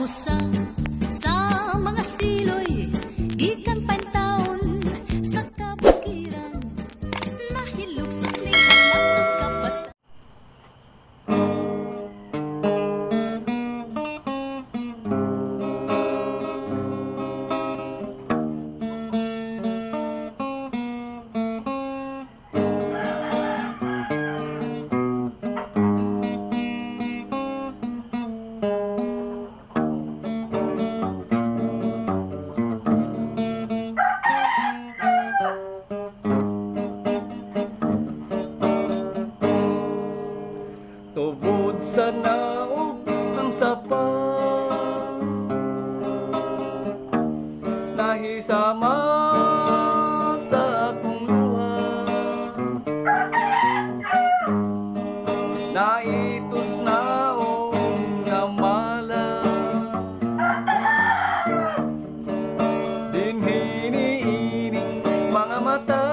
usa sa mga siloy gikan pantaon sa kabukiran nahilugsok ni alam kapat. Tubod sa naog ang sapa, nahisama sa akong luha, naitos naog nga mala, dinhiniining mga mata.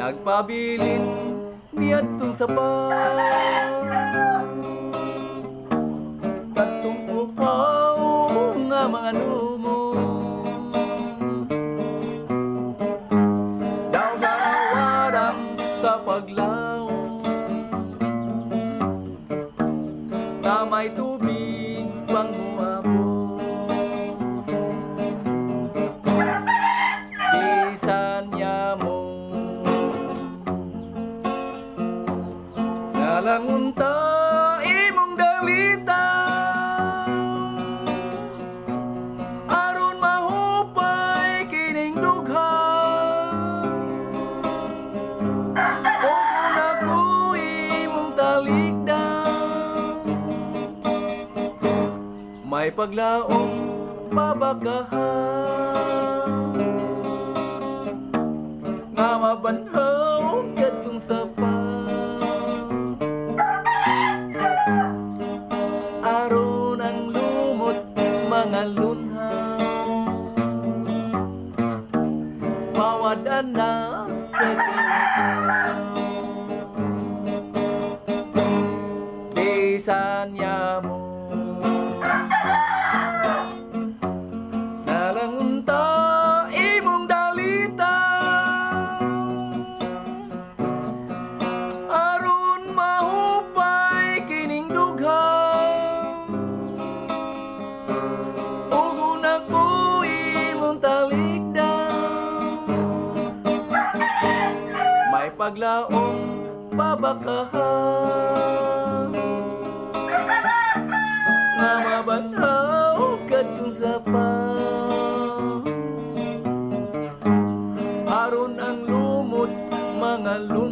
Nagpabilin niadtong sapa, katong upaw nga mga lumo, daw sa awarang sa paglaw, na may tubig pang humabog. Bisan niya mo langunta imong dalita, aron mahupay kining dugha, o kung ako imong talikdan, may paglaong babakahan, nga mabanhaw katong sapa, aron ang lumot mga lunha, mawadan na sa tingin. Bisan niya mo nalangunta imong dalita, aron mahupay kining dugha, paglaong babakahan, nga mabanhaw katong sapa, aron ang lumot mga lunta.